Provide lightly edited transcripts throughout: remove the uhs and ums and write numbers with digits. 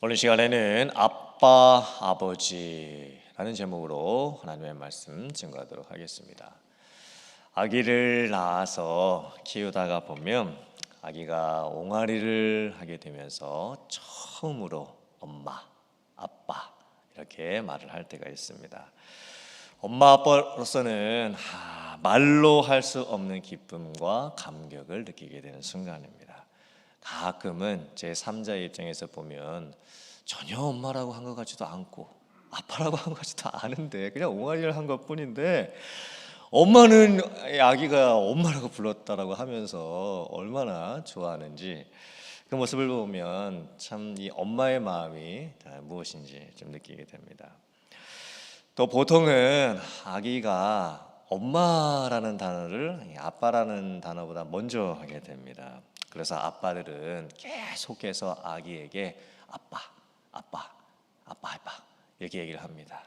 오늘 시간에는 아빠, 아버지라는 제목으로 하나님의 말씀 증거하도록 하겠습니다. 아기를 낳아서 키우다가 보면 아기가 옹알이를 하게 되면서 처음으로 엄마, 아빠 이렇게 말을 할 때가 있습니다. 엄마, 아빠로서는 말로 할 수 없는 기쁨과 감격을 느끼게 되는 순간입니다. 가끔은 제 3자의 입장에서 보면 전혀 엄마라고 한 것 같지도 않고 아빠라고 한 것 같지도 않은데 그냥 옹알이를 한 것뿐인데 엄마는 아기가 엄마라고 불렀다라고 하면서 얼마나 좋아하는지 그 모습을 보면 참 이 엄마의 마음이 무엇인지 좀 느끼게 됩니다. 또 보통은 아기가 엄마라는 단어를 아빠라는 단어보다 먼저 하게 됩니다. 그래서 아빠들은 계속해서 아기에게 아빠, 아빠, 아빠, 아빠 이렇게 얘기를 합니다.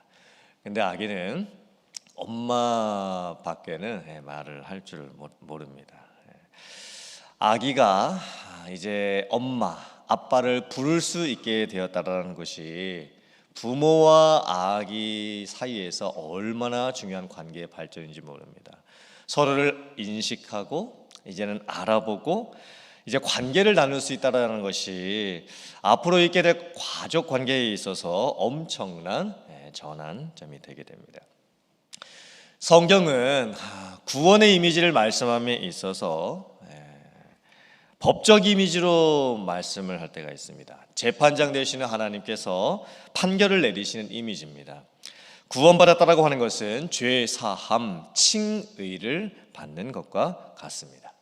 근데 아기는 엄마밖에는 말을 할 줄 모릅니다. 아기가 이제 엄마, 아빠를 부를 수 있게 되었다라는 것이 부모와 아기 사이에서 얼마나 중요한 관계의 발전인지 모릅니다. 서로를 인식하고 이제는 알아보고 이제 관계를 나눌 수 있다는 것이 앞으로 있게 될 가족 관계에 있어서 엄청난 전환점이 되게 됩니다. 성경은 구원의 이미지를 말씀함에 있어서 법적 이미지로 말씀을 할 때가 있습니다. 재판장 되시는 하나님께서 판결을 내리시는 이미지입니다. 구원받았다라고 하는 것은 죄 사함, 칭의를 받는 것과 같습니다.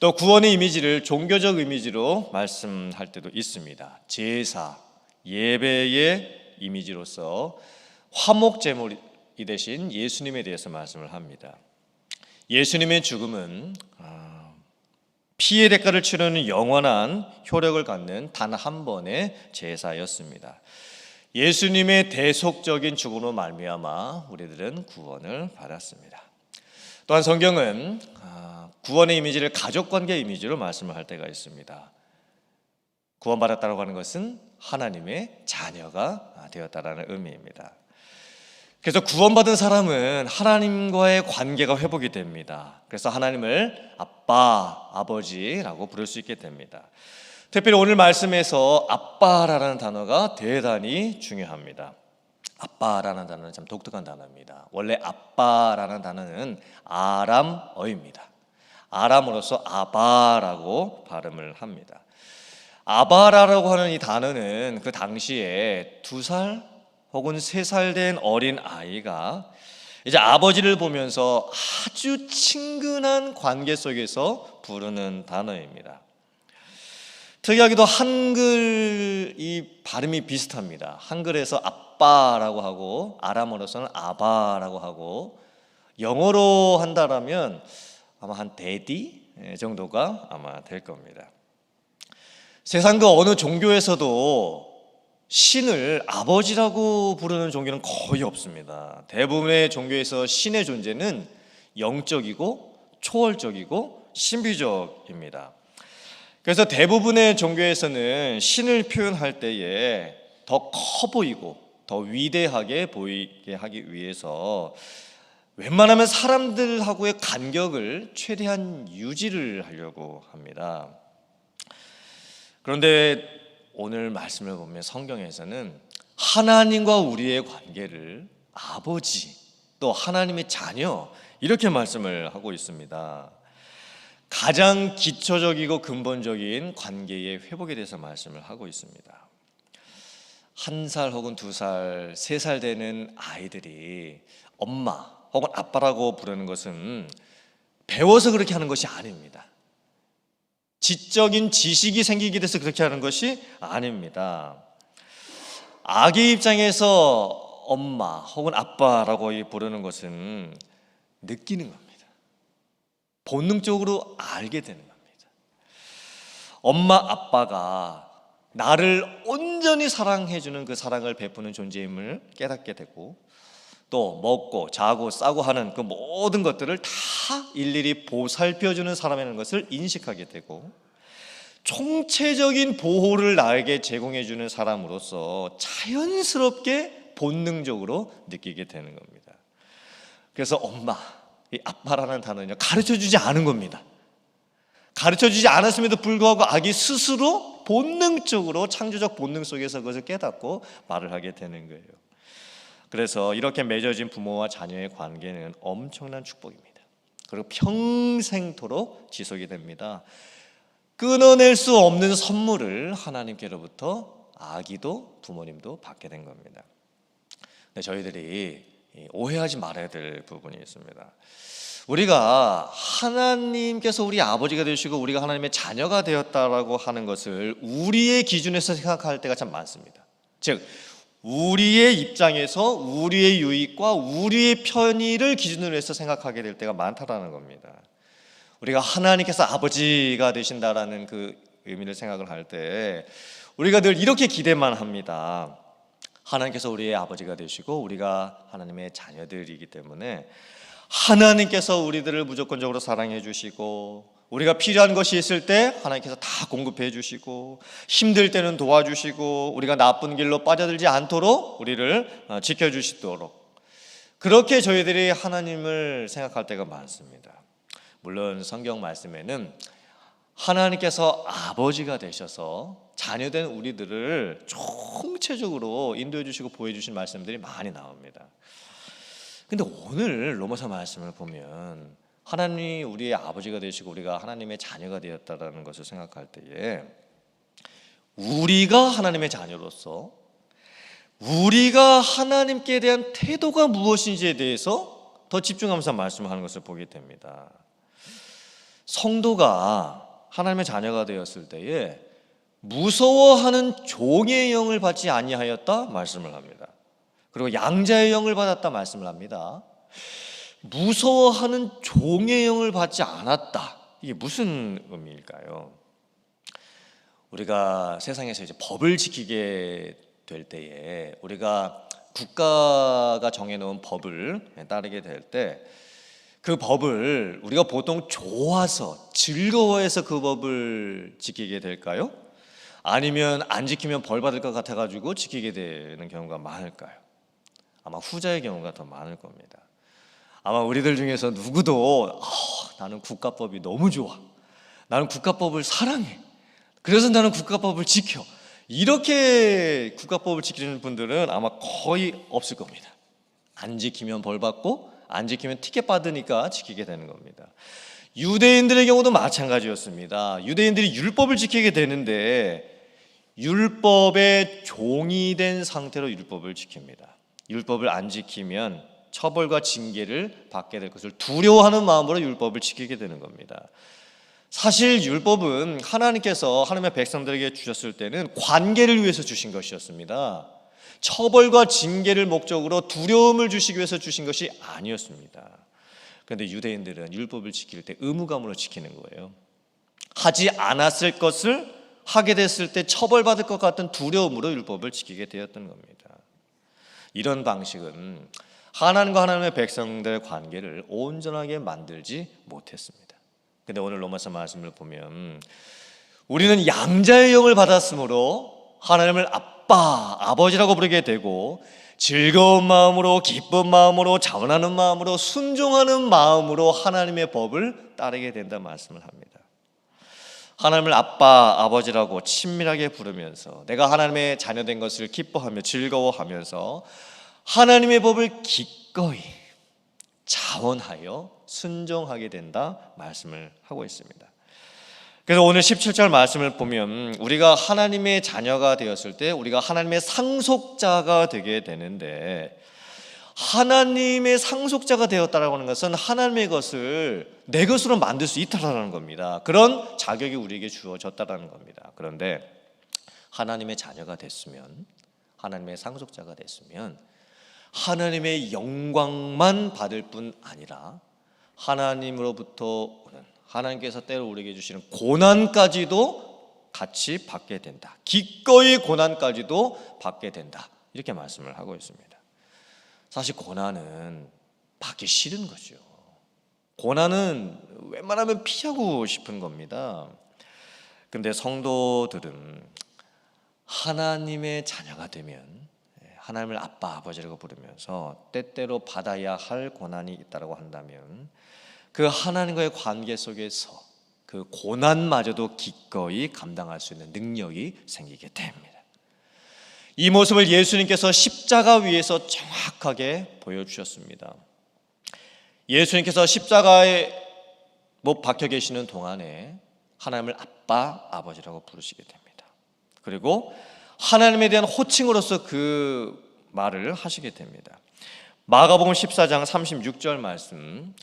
또 구원의 이미지를 종교적 이미지로 말씀할 때도 있습니다. 제사, 예배의 이미지로서 화목 제물이 되신 예수님에 대해서 말씀을 합니다. 예수님의 죽음은 피의 대가를 치르는 영원한 효력을 갖는 단 한 번의 제사였습니다. 예수님의 대속적인 죽음으로 말미암아 우리들은 구원을 받았습니다. 또한 성경은 구원의 이미지를 가족관계 이미지로 말씀을 할 때가 있습니다. 구원받았다고 하는 것은 하나님의 자녀가 되었다라는 의미입니다. 그래서 구원받은 사람은 하나님과의 관계가 회복이 됩니다. 그래서 하나님을 아빠, 아버지라고 부를 수 있게 됩니다. 특별히 오늘 말씀에서 아빠라는 단어가 대단히 중요합니다. 아빠라는 단어는 참 독특한 단어입니다. 원래 아빠라는 단어는 아람어입니다. 아람어로서 아바라고 발음을 합니다. 아바라라고 하는 이 단어는 그 당시에 2살 혹은 3살 된 어린 아이가 이제 아버지를 보면서 아주 친근한 관계 속에서 부르는 단어입니다. 특이하게도 한글이 발음이 비슷합니다. 한글에서 아빠라고 하고 아람어로서는 아바라고 하고 영어로 한다라면 아마 한 데디 정도가 아마 될 겁니다. 세상 그 어느 종교에서도 신을 아버지라고 부르는 종교는 거의 없습니다. 대부분의 종교에서 신의 존재는 영적이고 초월적이고 신비적입니다. 그래서 대부분의 종교에서는 신을 표현할 때에 더 커 보이고 더 위대하게 보이게 하기 위해서 웬만하면 사람들하고의 간격을 최대한 유지를 하려고 합니다. 그런데 오늘 말씀을 보면 성경에서는 하나님과 우리의 관계를 아버지 또 하나님의 자녀 이렇게 말씀을 하고 있습니다. 가장 기초적이고 근본적인 관계의 회복에 대해서 말씀을 하고 있습니다. 1살 혹은 2살, 3살 되는 아이들이 엄마 혹은 아빠라고 부르는 것은 배워서 그렇게 하는 것이 아닙니다. 지적인 지식이 생기게 돼서 그렇게 하는 것이 아닙니다. 아기 입장에서 엄마 혹은 아빠라고 부르는 것은 느끼는 겁니다. 본능적으로 알게 되는 겁니다. 엄마 아빠가 나를 온전히 사랑해주는 그 사랑을 베푸는 존재임을 깨닫게 되고 또 먹고 자고 싸고 하는 그 모든 것들을 다 일일이 보살펴주는 사람이라는 것을 인식하게 되고 총체적인 보호를 나에게 제공해 주는 사람으로서 자연스럽게 본능적으로 느끼게 되는 겁니다. 그래서 엄마, 이 아빠라는 단어는요, 가르쳐 주지 않은 겁니다. 가르쳐 주지 않았음에도 불구하고 아기 스스로 본능적으로 창조적 본능 속에서 그것을 깨닫고 말을 하게 되는 거예요. 그래서 이렇게 맺어진 부모와 자녀의 관계는 엄청난 축복입니다. 그리고 평생토록 지속이 됩니다. 끊어낼 수 없는 선물을 하나님께로부터 아기도 부모님도 받게 된 겁니다. 근데 저희들이 오해하지 말아야 될 부분이 있습니다. 우리가 하나님께서 우리 아버지가 되시고 우리가 하나님의 자녀가 되었다라고 하는 것을 우리의 기준에서 생각할 때가 참 많습니다. 즉 우리의 입장에서 우리의 유익과 우리의 편의를 기준으로 해서 생각하게 될 때가 많다라는 겁니다. 우리가 하나님께서 아버지가 되신다라는 그 의미를 생각을 할 때 우리가 늘 이렇게 기대만 합니다. 하나님께서 우리의 아버지가 되시고 우리가 하나님의 자녀들이기 때문에 하나님께서 우리들을 무조건적으로 사랑해 주시고 우리가 필요한 것이 있을 때 하나님께서 다 공급해 주시고 힘들 때는 도와주시고 우리가 나쁜 길로 빠져들지 않도록 우리를 지켜주시도록 그렇게 저희들이 하나님을 생각할 때가 많습니다. 물론 성경 말씀에는 하나님께서 아버지가 되셔서 자녀된 우리들을 총체적으로 인도해 주시고 보여 주신 말씀들이 많이 나옵니다. 근데 오늘 로마서 말씀을 보면 하나님이 우리의 아버지가 되시고 우리가 하나님의 자녀가 되었다는 것을 생각할 때에 우리가 하나님의 자녀로서 우리가 하나님께 대한 태도가 무엇인지에 대해서 더 집중하면서 말씀하는 것을 보게 됩니다. 성도가 하나님의 자녀가 되었을 때에 무서워하는 종의 영을 받지 아니하였다 말씀을 합니다. 그리고 양자의 영을 받았다 말씀을 합니다. 무서워하는 종의 영을 받지 않았다. 이게 무슨 의미일까요? 우리가 세상에서 이제 법을 지키게 될 때에 우리가 국가가 정해놓은 법을 따르게 될 때 그 법을 우리가 보통 좋아서 즐거워해서 그 법을 지키게 될까요? 아니면 안 지키면 벌 받을 것 같아가지고 지키게 되는 경우가 많을까요? 아마 후자의 경우가 더 많을 겁니다. 아마 우리들 중에서 누구도 나는 국가법이 너무 좋아, 나는 국가법을 사랑해, 그래서 나는 국가법을 지켜, 이렇게 국가법을 지키는 분들은 아마 거의 없을 겁니다. 안 지키면 벌 받고 안 지키면 티켓 받으니까 지키게 되는 겁니다. 유대인들의 경우도 마찬가지였습니다. 유대인들이 율법을 지키게 되는데 율법의 종이 된 상태로 율법을 지킵니다. 율법을 안 지키면 처벌과 징계를 받게 될 것을 두려워하는 마음으로 율법을 지키게 되는 겁니다. 사실 율법은 하나님께서 하나님의 백성들에게 주셨을 때는 관계를 위해서 주신 것이었습니다. 처벌과 징계를 목적으로 두려움을 주시기 위해서 주신 것이 아니었습니다. 그런데 유대인들은 율법을 지킬 때 의무감으로 지키는 거예요. 하지 않았을 것을 하게 됐을 때 처벌받을 것 같은 두려움으로 율법을 지키게 되었던 겁니다. 이런 방식은 하나님과 하나님의 백성들의 관계를 온전하게 만들지 못했습니다. 그런데 오늘 로마서 말씀을 보면 우리는 양자의 영을 받았으므로 하나님을 아빠, 아버지라고 부르게 되고 즐거운 마음으로, 기쁜 마음으로, 자원하는 마음으로, 순종하는 마음으로 하나님의 법을 따르게 된다 말씀을 합니다. 하나님을 아빠, 아버지라고 친밀하게 부르면서 내가 하나님의 자녀된 것을 기뻐하며 즐거워하면서 하나님의 법을 기꺼이 자원하여 순종하게 된다 말씀을 하고 있습니다. 그래서 오늘 17절 말씀을 보면 우리가 하나님의 자녀가 되었을 때 우리가 하나님의 상속자가 되게 되는데 하나님의 상속자가 되었다라고 하는 것은 하나님의 것을 내 것으로 만들 수 있다라는 겁니다. 그런 자격이 우리에게 주어졌다라는 겁니다. 그런데 하나님의 자녀가 됐으면, 하나님의 상속자가 됐으면 하나님의 영광만 받을 뿐 아니라 하나님으로부터 오는, 하나님께서 때로 우리에게 주시는 고난까지도 같이 받게 된다. 기꺼이 고난까지도 받게 된다. 이렇게 말씀을 하고 있습니다. 사실 고난은 받기 싫은 거죠. 고난은 웬만하면 피하고 싶은 겁니다. 근데 성도들은 하나님의 자녀가 되면 하나님을 아빠 아버지라고 부르면서 때때로 받아야 할 고난이 있다고 한다면 그 하나님과의 관계 속에서 그 고난마저도 기꺼이 감당할 수 있는 능력이 생기게 됩니다. 이 모습을 예수님께서 십자가 위에서 정확하게 보여주셨습니다. 예수님께서 십자가에 못 박혀 계시는 동안에 하나님을 아빠 아버지라고 부르시게 됩니다. 그리고 하나님에 대한 호칭으로서 그 말을 하시게 됩니다. 마가복음 14장 36절 말씀,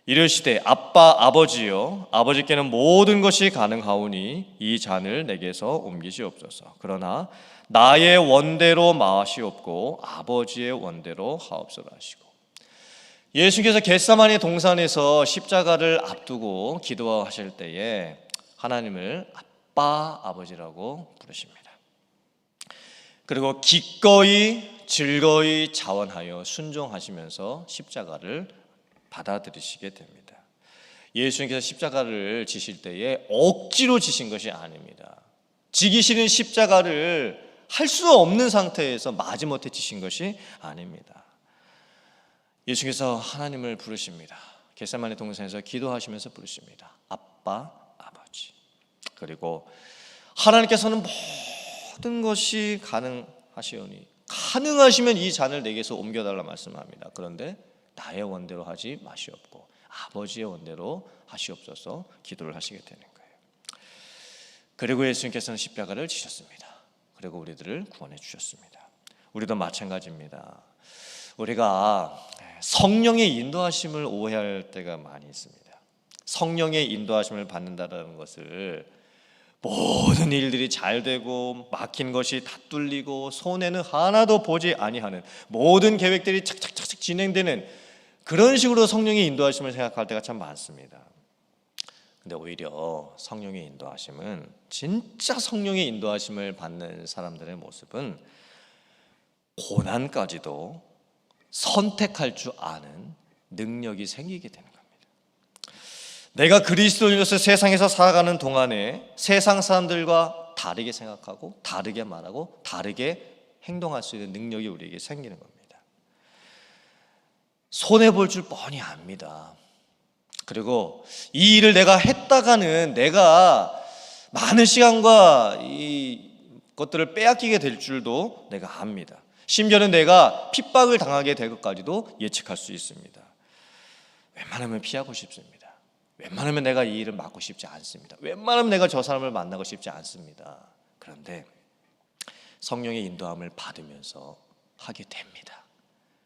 이르시되 아빠 아버지여 아버지께는 모든 것이 가능하오니 이 잔을 내게서 옮기시옵소서. 그러나 나의 원대로 마시옵고 아버지의 원대로 하옵소서 하시고, 예수께서 겟세마네 동산에서 십자가를 앞두고 기도하실 때에 하나님을 아빠 아버지라고 부르십니다. 그리고 기꺼이 즐거이 자원하여 순종하시면서 십자가를 받아들이시게 됩니다. 예수님께서 십자가를 지실 때에 억지로 지신 것이 아닙니다. 지기 싫은 십자가를 할 수 없는 상태에서 마지못해 지신 것이 아닙니다. 예수께서 하나님을 부르십니다. 겟세마네 동산에서 기도하시면서 부르십니다. 아빠 아버지. 그리고 하나님께서는 모든 것이 가능하시오니 가능하시면 이 잔을 내게서 옮겨달라 말씀합니다. 그런데 나의 원대로 하지 마시옵고 아버지의 원대로 하시옵소서 기도를 하시게 되는 거예요. 그리고 예수님께서는 십자가를 지셨습니다. 그리고 우리들을 구원해 주셨습니다. 우리도 마찬가지입니다. 우리가 성령의 인도하심을 오해할 때가 많이 있습니다. 성령의 인도하심을 받는다는 것을 모든 일들이 잘 되고 막힌 것이 다 뚫리고 손해는 하나도 보지 아니하는, 모든 계획들이 착착착착 진행되는 그런 식으로 성령의 인도하심을 생각할 때가 참 많습니다. 근데 오히려 성령의 인도하심은, 진짜 성령의 인도하심을 받는 사람들의 모습은 고난까지도 선택할 줄 아는 능력이 생기게 되는 겁니다. 내가 그리스도인으로서 세상에서 살아가는 동안에 세상 사람들과 다르게 생각하고 다르게 말하고 다르게 행동할 수 있는 능력이 우리에게 생기는 겁니다. 손해볼 줄 뻔히 압니다. 그리고 이 일을 내가 했다가는 내가 많은 시간과 이 것들을 빼앗기게 될 줄도 내가 압니다. 심지어는 내가 핍박을 당하게 될 것까지도 예측할 수 있습니다. 웬만하면 피하고 싶습니다. 웬만하면 내가 이 일을 맡고 싶지 않습니다. 웬만하면 내가 저 사람을 만나고 싶지 않습니다. 그런데 성령의 인도함을 받으면서 하게 됩니다.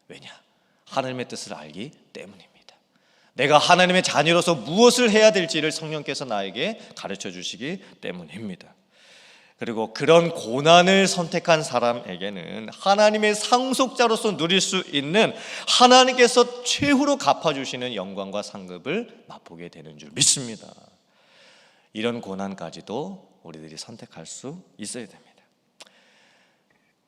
왜냐? 하나님의 뜻을 알기 때문입니다. 내가 하나님의 자녀로서 무엇을 해야 될지를 성령께서 나에게 가르쳐 주시기 때문입니다. 그리고 그런 고난을 선택한 사람에게는 하나님의 상속자로서 누릴 수 있는 하나님께서 최후로 갚아주시는 영광과 상급을 맛보게 되는 줄 믿습니다. 이런 고난까지도 우리들이 선택할 수 있어야 됩니다.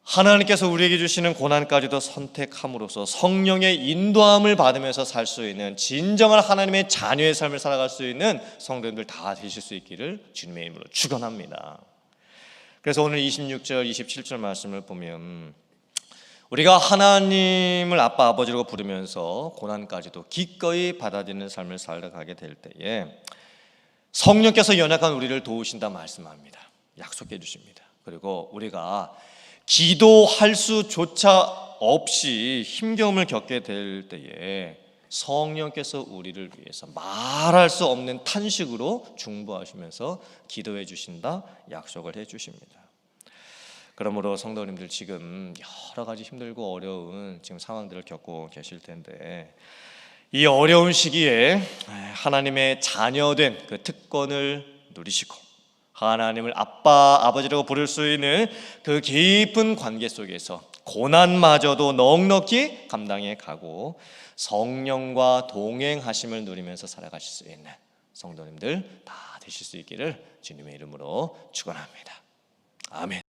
하나님께서 우리에게 주시는 고난까지도 선택함으로써 성령의 인도함을 받으면서 살 수 있는 진정한 하나님의 자녀의 삶을 살아갈 수 있는 성도님들 다 되실 수 있기를 주님의 이름으로 축원합니다. 그래서 오늘 26절, 27절 말씀을 보면 우리가 하나님을 아빠 아버지라고 부르면서 고난까지도 기꺼이 받아들이는 삶을 살아가게 될 때에 성령께서 연약한 우리를 도우신다 말씀합니다. 약속해 주십니다. 그리고 우리가 기도할 수조차 없이 힘겨움을 겪게 될 때에 성령께서 우리를 위해서 말할 수 없는 탄식으로 중보하시면서 기도해 주신다 약속을 해 주십니다. 그러므로 성도님들 지금 여러 가지 힘들고 어려운 지금 상황들을 겪고 계실 텐데 이 어려운 시기에 하나님의 자녀된 그 특권을 누리시고 하나님을 아빠 아버지라고 부를 수 있는 그 깊은 관계 속에서 고난마저도 넉넉히 감당해 가고 성령과 동행하심을 누리면서 살아가실 수 있는 성도님들 다 되실 수 있기를 주님의 이름으로 축원합니다. 아멘.